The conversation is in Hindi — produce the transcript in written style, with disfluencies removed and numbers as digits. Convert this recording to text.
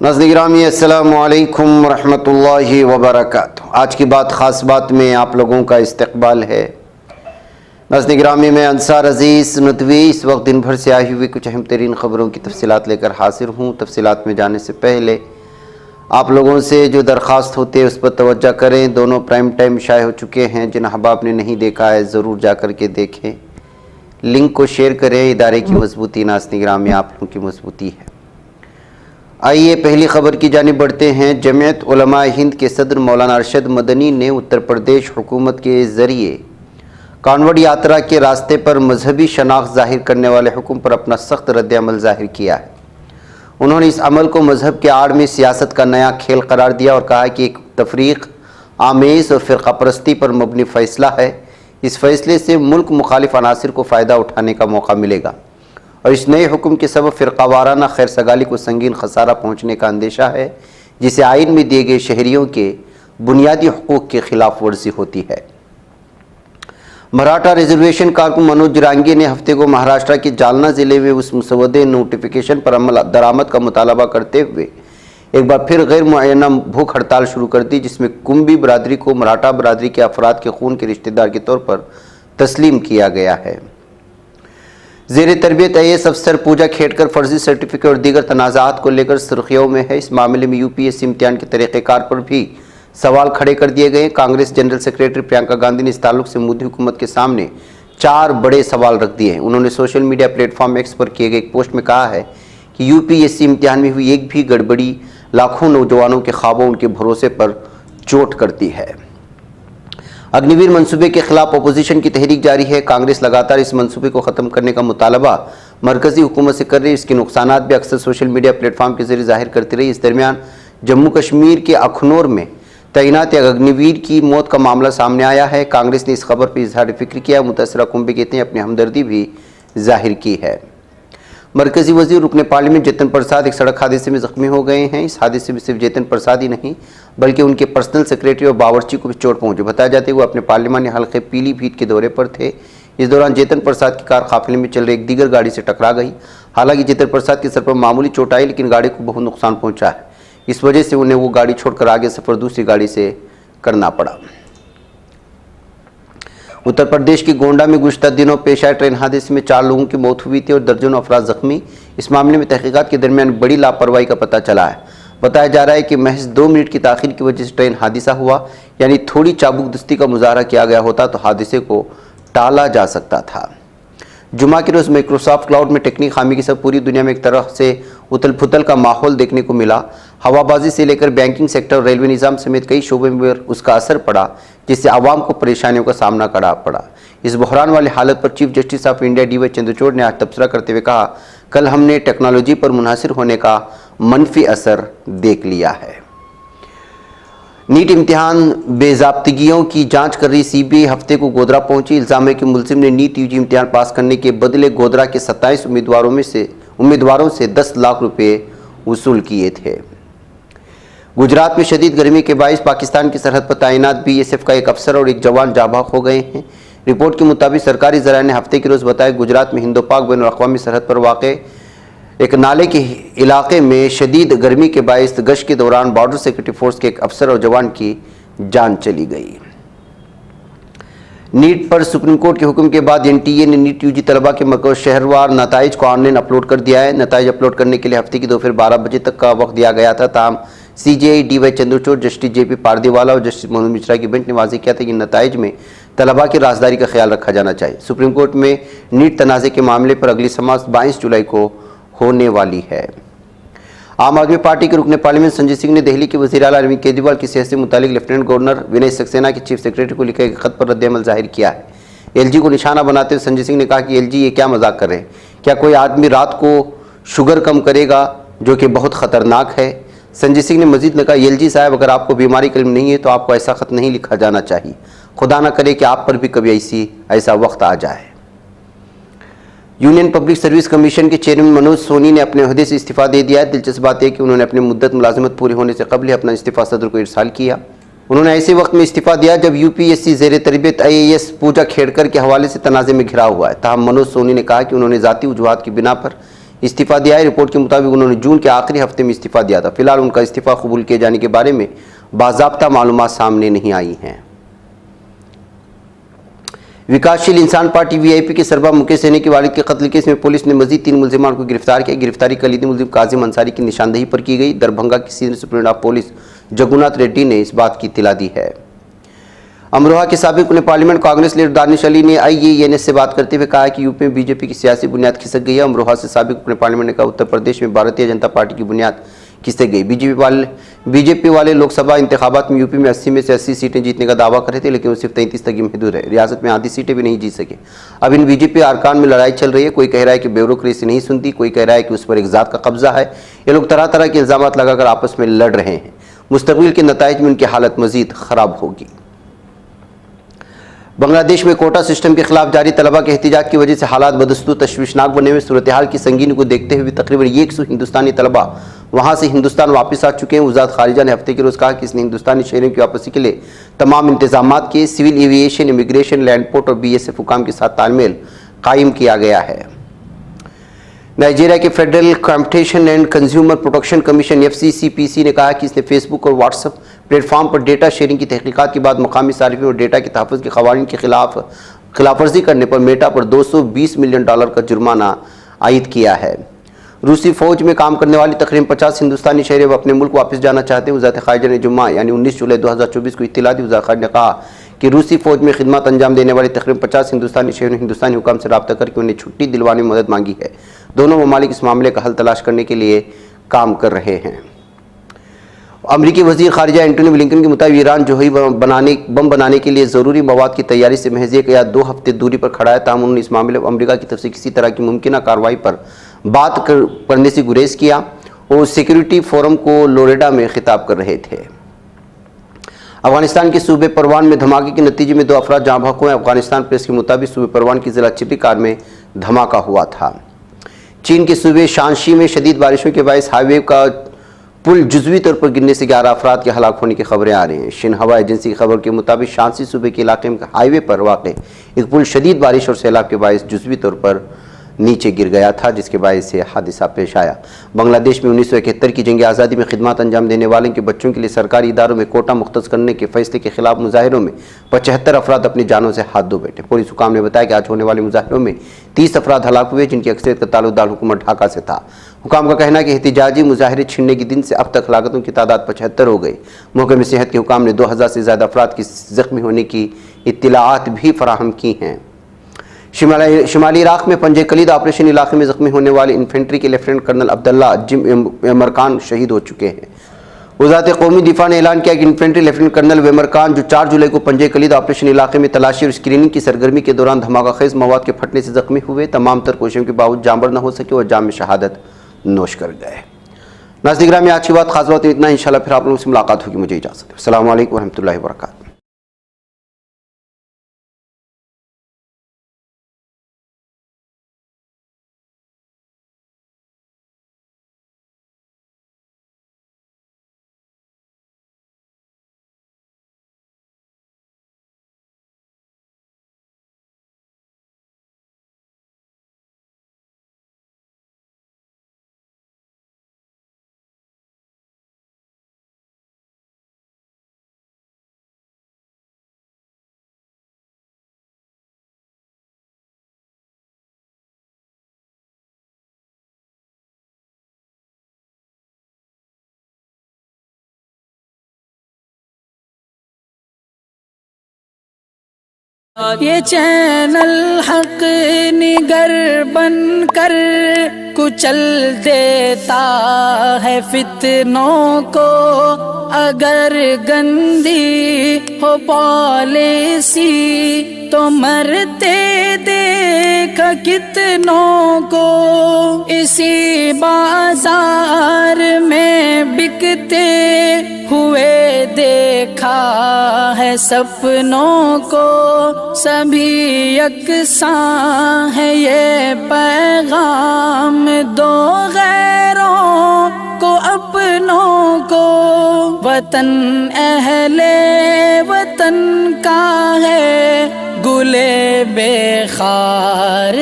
नाज़रीन गिरामी अस्सलामु अलैकुम रहमतुल्लाहि व बरकातुहू। आज की बात ख़ास बात में आप लोगों का इस्तकबाल है। नाज़रीन गिरामी में अंसार अज़ीज़ नदवी इस वक्त दिन भर से आई हुई कुछ अहम तरीन ख़बरों की तफसीलात लेकर हाजिर हूँ। तफसीलात में जाने से पहले आप लोगों से जो दरख्वास्त होती है उस पर तवज्जो करें। दोनों प्राइम टाइम शाये हो चुके हैं, जिन अहबाब ने नहीं देखा है ज़रूर जा कर के देखें। लिंक को शेयर करें। इदारे की मजबूती नाज़रीन गिरामी आप लोगों की मजबूती है। आइए पहली खबर की जानिब बढ़ते हैं। जमीयत उलमाए हिंद के सदर मौलाना अरशद मदनी ने उत्तर प्रदेश हुकूमत के ज़रिए कानवड़ यात्रा के रास्ते पर मजहबी शनाख्त ज़ाहिर करने वाले हुक्म पर अपना सख्त रद्द-ए-अमल ज़ाहिर किया है। उन्होंने इस अमल को मजहब के आड़ में सियासत का नया खेल करार दिया और कहा कि एक तफरीक आमेज़ और फ़िरक़ा परस्ती पर मबनी फ़ैसला है। इस फ़ैसले से मुल्क मुखालिफ अनासिर को फ़ायदा उठाने का मौका मिलेगा और इस नए हुक्म के सबब फ़िरक़ावाराना खैर सगाली को संगीन खसारा पहुँचने का अंदेशा है, जिसे आइन में दिए गए शहरियों के बुनियादी हुकूक़ के खिलाफ वर्जी होती है। मराठा रिजर्वेशन कारकुन मनोज रांगे ने हफ्ते को महाराष्ट्र के जालना ज़िले में उस मुसवदे नोटिफिकेशन पर अमल दरामद का मुतालबा करते हुए एक बार फिर गैर मुअय्यना भूख हड़ताल शुरू कर दी, जिसमें कुंभी बरादरी को मराठा बरादरी के अफराद के खून के रिश्तेदार के तौर पर तस्लीम किया गया है। ज़ेर तरबियत IAS अफसर पूजा खेड़कर फर्जी सर्टिफिकेट और दीगर तनाज़ात को लेकर सुर्खियों में है। इस मामले में UPSC इम्तिहान के तरीक़ेकार पर भी सवाल खड़े कर दिए गए। कांग्रेस जनरल सेक्रेटरी प्रियंका गांधी ने इस ताल्लुक से मोदी हुकूमत के सामने 4 बड़े सवाल रख दिए हैं। उन्होंने सोशल मीडिया प्लेटफॉर्म X पर किए गए एक पोस्ट में कहा है कि UPSC इम्तिहान में हुई एक भी गड़बड़ी लाखों नौजवानों के ख्वाबों उनके भरोसे पर चोट करती है। अग्निवीर मंसूबे के खिलाफ अपोजिशन की तहरीक जारी है। कांग्रेस लगातार इस मंसूबे को ख़त्म करने का मुतालबा मरकज़ी हुकूमत से कर रही है। इसके नुकसानात भी अक्सर सोशल मीडिया प्लेटफॉर्म के जरिए जाहिर करती रही। इस दरमियान जम्मू कश्मीर के अखनौर में तैनात एक अग्निवीर की मौत का मामला सामने आया है। कांग्रेस ने इस खबर पर इजहार फिक्र किया। मुतासरा कुंभी कहते हैं अपनी हमदर्दी भी जाहिर की है। मरकज़ी वज़ीर रुकने पार्लियामेंट जतिन प्रसाद एक सड़क हादसे में ज़ख्मी हो गए हैं। इस हादसे में सिर्फ जतिन प्रसाद ही नहीं बल्कि उनके पर्सनल सेक्रेटरी और बावर्ची को भी चोट पहुंची। बताया जाता है वो अपने पार्लिमानी हल्के पीलीभीत के दौरे पर थे। इस दौरान जतिन प्रसाद की कार काफिले में चल रही एक दीगर गाड़ी से टकरा गई। हालांकि जतिन प्रसाद के सर पर मामूली चोट आई, लेकिन गाड़ी को बहुत नुकसान पहुँचा है। इस वजह से उन्हें वो गाड़ी छोड़कर आगे सफ़र दूसरी गाड़ी से करना पड़ा। उत्तर प्रदेश के गोंडा में गुज़श्ता दिनों पेश आए ट्रेन हादसे में 4 लोगों की मौत हुई थी और दर्जनों अफराद जख्मी। इस मामले में तहकीकात के दरमियान बड़ी लापरवाही का पता चला है। बताया जा रहा है कि महज 2 मिनट की ताख़ीर की वजह से ट्रेन हादसा हुआ, यानी थोड़ी चाबुकदस्ती का मुजाहरा किया गया होता तो हादसे को टाला जा सकता था। जुमा के रोज़ माइक्रोसॉफ्ट क्लाउड में टेक्निक खामी के सब पूरी दुनिया में एक तरह से उथल पुथल का माहौल देखने को मिला। हवाबाजी से लेकर बैंकिंग सेक्टर और रेलवे निज़ाम समेत कई शोबे में उसका असर पड़ा, जिससे आवाम को परेशानियों का सामना करना पड़ा। इस बहरान वाली हालत पर chief justice of India DY Chandrachud ने आज तबसरा करते हुए कहा, कल हमने टेक्नोलॉजी पर मुनहसर होने का मनफी असर देख लिया है। नीट इम्तिहान बेज़ाब्तिगियों की जांच कर रही CBI हफ्ते को गोधरा पहुंची। इल्ज़ाम है कि मुलजिम ने नीट UG इम्तिहान पास करने के बदले गोधरा के 27 उम्मीदवारों से 10 लाख रुपए वसूल किए थे। गुजरात में शदीद गर्मी के बायस पाकिस्तान की सरहद पर तैनात BSF का एक अफसर और एक जवान जाबाक हो गए हैं। रिपोर्ट के मुताबिक सरकारी ज़राए ने हफ्ते के रोज़ बताया गुजरात में हिंदो पाक बैन अक़वामी सरहद पर वाक़ एक नाले के इलाके में शदीद गर्मी के बायस गश्त के दौरान बॉर्डर सिक्योरिटी फोर्स के एक अफसर और जवान की जान चली गई। नीट पर सुप्रीम कोर्ट के हुक्म के बाद NTA ने नीट UG तलबा के मरकज़ शहरवार नताइज को ऑनलाइन अपलोड कर दिया है। नताइज अपलोड करने के लिए हफ्ते की दोपहर 12 बजे तक का वक्त दिया गया था। ताहम CJI DY Chandrachud, justice JP Pardiwala और जस्टिस मोहम्मद मिश्रा की बेंच ने वाज़ेह किया था कि नताइज में तलबा की राजदारी का ख्याल रखा जाना चाहिए। सुप्रीम कोर्ट में नीट तनाज़े के मामले पर अगली समाअत 22 जुलाई को होने वाली है। आम आदमी पार्टी के रुकने पार्लियामेंट संजय सिंह ने दिल्ली के वज़ीर आला अरविंद केजरीवाल की सेहत से मुतालिक लेफ्टिनेंट गवर्नर विनय सक्सेना के चीफ सेक्रेटरी को लिखे एक खत पर रद्द-ए-अमल जाहिर किया है। LG को निशाना बनाते हुए संजय सिंह ने कहा कि LG ये क्या मजाक कर रहे हैं? क्या कोई आदमी रात को शुगर कम करेगा, जो कि बहुत ख़तरनाक है। संजय सिंह ने मजीद ने कहा, LG साहब अगर आपको बीमारी करीब नहीं है तो आपको ऐसा खत नहीं लिखा जाना चाहिए। खुदा ना करे कि आप पर भी कभी ऐसा वक्त आ जाए। यूनियन पब्लिक सर्विस कमीशन के चेयरमैन मनोज सोनी ने अपने ओहदे से इस्तीफ़ा दे दिया है। दिलचस्प बात है कि उन्होंने अपनी मुद्दत मुलाजमत पूरी होने से कबल ही अपना इस्तीफ़ा सदर को इरसाल किया। उन्होंने ऐसे वक्त में इस्तीफ़ा दिया जब UPSC ज़ेर तरबियत IAS पूजा खेड़कर के हवाले से तनाज़े में घिरा हुआ है। ताहम मनोज सोनी ने कहा कि उन्होंने ज़ाती वजूहात की बिना पर इस्तीफा दिया है। रिपोर्ट के मुताबिक उन्होंने जून के आखिरी हफ्ते में इस्तीफा दिया था। फिलहाल उनका इस्तीफा कबूल किए जाने के बारे में बाज़ाब्ता मालूमात सामने नहीं आई हैं। विकासशील इंसान पार्टी वीआईपी के सरबराह मुकेश सहनी के वालिद के कत्ल केस में पुलिस ने मजीद 3 मुलजिमान को गिरफ्तार किया। गिरफ्तारी कलीदी मुलजिम काजिम अंसारी की निशानदेही पर की गई। दरभंगा के senior superintendent of police Jagunath Reddy ने इस बात की इत्तला दी है। अमरोहा के साबिक पार्लियामेंट कांग्रेस लीडर दानिश अली ने IANS से बात करते हुए कहा कि यूपी में बीजेपी की सियासी बुनियाद खिसक गई है। अमरोहा से साबिक पार्लियामेंट ने कहा उत्तर प्रदेश में भारतीय जनता पार्टी की बुनियाद खिसक गई। बीजेपी वाले लोकसभा इंतखाबात में यूपी में 80 में से 80 सीटें जीतने का दावा कर रहे थे, लेकिन वो सिर्फ 33 तक ही महदूद है। रियासत में आधी सीटें भी नहीं जीत सके। अब इन बीजेपी अरकान में लड़ाई चल रही है। कोई कह रहा है कि ब्यूरोक्रेसी नहीं सुनती, कोई कह रहा है कि उस पर एक ज़ात का कब्जा है। ये लोग तरह तरह के इल्ज़ाम लगाकर आपस में लड़ रहे हैं। मुस्तकबिल के नताइज में उनकी हालत मजीद ख़राब होगी। बांग्लादेश में कोटा सिस्टम के खिलाफ जारी तलबा के एहतजाज की वजह से हालात बदस्तूर तशवीशनाक बने हुए। सूरत हाल की संगीनी को देखते हुए तकरीबन 100 हिंदुस्तानी तलबा वहां से हिंदुस्तान वापस आ चुके हैं। वज़ारत खारिजा ने हफ्ते के रोज़ कहा कि इसने हिंदुस्तानी शहरियों की वापसी के लिए तमाम इंतजाम किए। Civil aviation, immigration, land port और BSF हुकाम के साथ तालमेल कायम किया गया है। नाइजीरिया के federal competition and consumer protection commission FCCPC ने कहा कि इसने फेसबुक और व्हाट्सएप प्लेटफॉर्म पर डेटा शेयरिंग की तहकीकात के बाद मकामी सार्फिन और डेटा के तहफ़्फ़ुज़ के क़वानीन के खिलाफवर्जी करने पर मेटा पर $220 मिलियन का जुर्माना आयद किया है। रूसी फ़ौज में काम करने वाली तकरीबन 50 हिंदुस्तानी शहरी अपने मुल्क वापस जाना चाहते हैं। वज़ारत ख़ारिजा ने जुम्मा यानी 19 जुलाई 2024 को इत्तला दी। वज़ारत ख़ारिजा ने कहा कि रूसी फ़ौज में खिदमत अंजाम देने वाले तकरीबन 50 हिंदुस्तानी शहरों ने हिंदुस्तानी हुकाम से रब्ता करके उन्हें छुट्टी दिलवाने में मदद मांगी है। दोनों ममालिक इस मामले का हल तलाश करने के लिए काम कर रहे हैं। अमरीकी वज़ीर ख़ारिजा एंटोनी ब्लिंकन के मुताबिक ईरान जोहरी बम बनाने के लिए ज़रूरी मवाद की तैयारी से महज 1 या 2 हफ्ते दूरी पर खड़ा है। ताहम उन्होंने इस मामले में अमरीका की तरफ से किसी तरह की मुमकिन कार्रवाई पर बात करने से गुरेज किया। वो सिक्योरिटी फोरम को लोरेडा में खिताब कर रहे थे। अफगानिस्तान के सूबे परवान में धमाके के नतीजे में 2 अफराद जहाँ बहक हुए। अफगानिस्तान प्रेस के मुताबिक सूबे परवान की ज़िला चिपीकार में धमाका हुआ था। चीन के सूबे शांशी में शदीद बारिशों के बायस हाईवे का पुल जुज़वी तौर पर गिरने से 11 अफराद के हलाक होने की खबरें आ रही हैं। शिन्हुआ एजेंसी की खबर के मुताबिक शांसी सूबे के इलाके में हाईवे पर वाक़ एक पुल शदीद बारिश और सैलाब के बायस जुज़वी तौर पर नीचे गिर गया था, जिसके बायस से हादसा पेश आया। बांग्लादेश में 1971 की जंग आज़ादी में खिदमत अंजाम देने वाले के बच्चों के लिए सरकारी इदारों में कोटा मुख्तस करने के फैसले के खिलाफ मुजाहिरों में 75 अफराद अपनी जानों से हाथ धो बैठे। पुलिस हुकाम ने बताया कि आज होने वाले मुजाहिरों में 30 अफराद हलाक हुए, जिनकी अक्सरियत का ताल्लुक दारुल-हुकूमत ढाका से था। हुकाम का कहना है कि एहतिजाजी मुजाहिरे छिड़ने के दिन से अब तक हलाकतों की तादाद 75 हो गई। महकमे सेहत के हुकाम ने 2000 से ज़्यादा अफराद की ज़ख्मी होने की इत्तलाआत भी फराहम की हैं। शिमाली इराक़ में पंजे कलीद ऑपरेशन इलाके में ज़ख्मी होने वाले इन्फेंट्री के लेफ्टिनेंट कर्नल अब्दुल्ला जिम वेमरकान शहीद हो चुके हैं। वज़ारत क़ौमी दिफ़ा ने ऐलान किया कि इन्फेंट्री लेफ्टिनेंट कर्नल वेमरकान, जो 4 जुलाई को पंजे कलीद ऑपरेशन इलाके में तलाशी और स्क्रीनिंग की सरगर्मी के दौरान धमाका खेज़ मवाद के फटने से ज़ख्मी हुए, तमाम तर कोशिशों के बावजूद जांबर न हो सके और जाम में शहादत नोश कर गए। नाज़रीन गिरामी, आज की बात खास बात इतना। इंशाल्लाह फिर आप लोगों से मुलाकात होगी। मुझे इजाज़त है। अस्सलामु अलैकुम वरहमतुल्लाहि वबरकातुहू। ये चैनल हक निगर बन कर कुचल देता है फितनों को। अगर गंदी हो पॉलिसी तो मरते देख कितनों को। इसी बाजार में बिकते हुए देखा है सपनों को। सभी यकसां है ये पैगाम दो गैरों को अपनों को। वतन अहले वतन का है गुले बेखार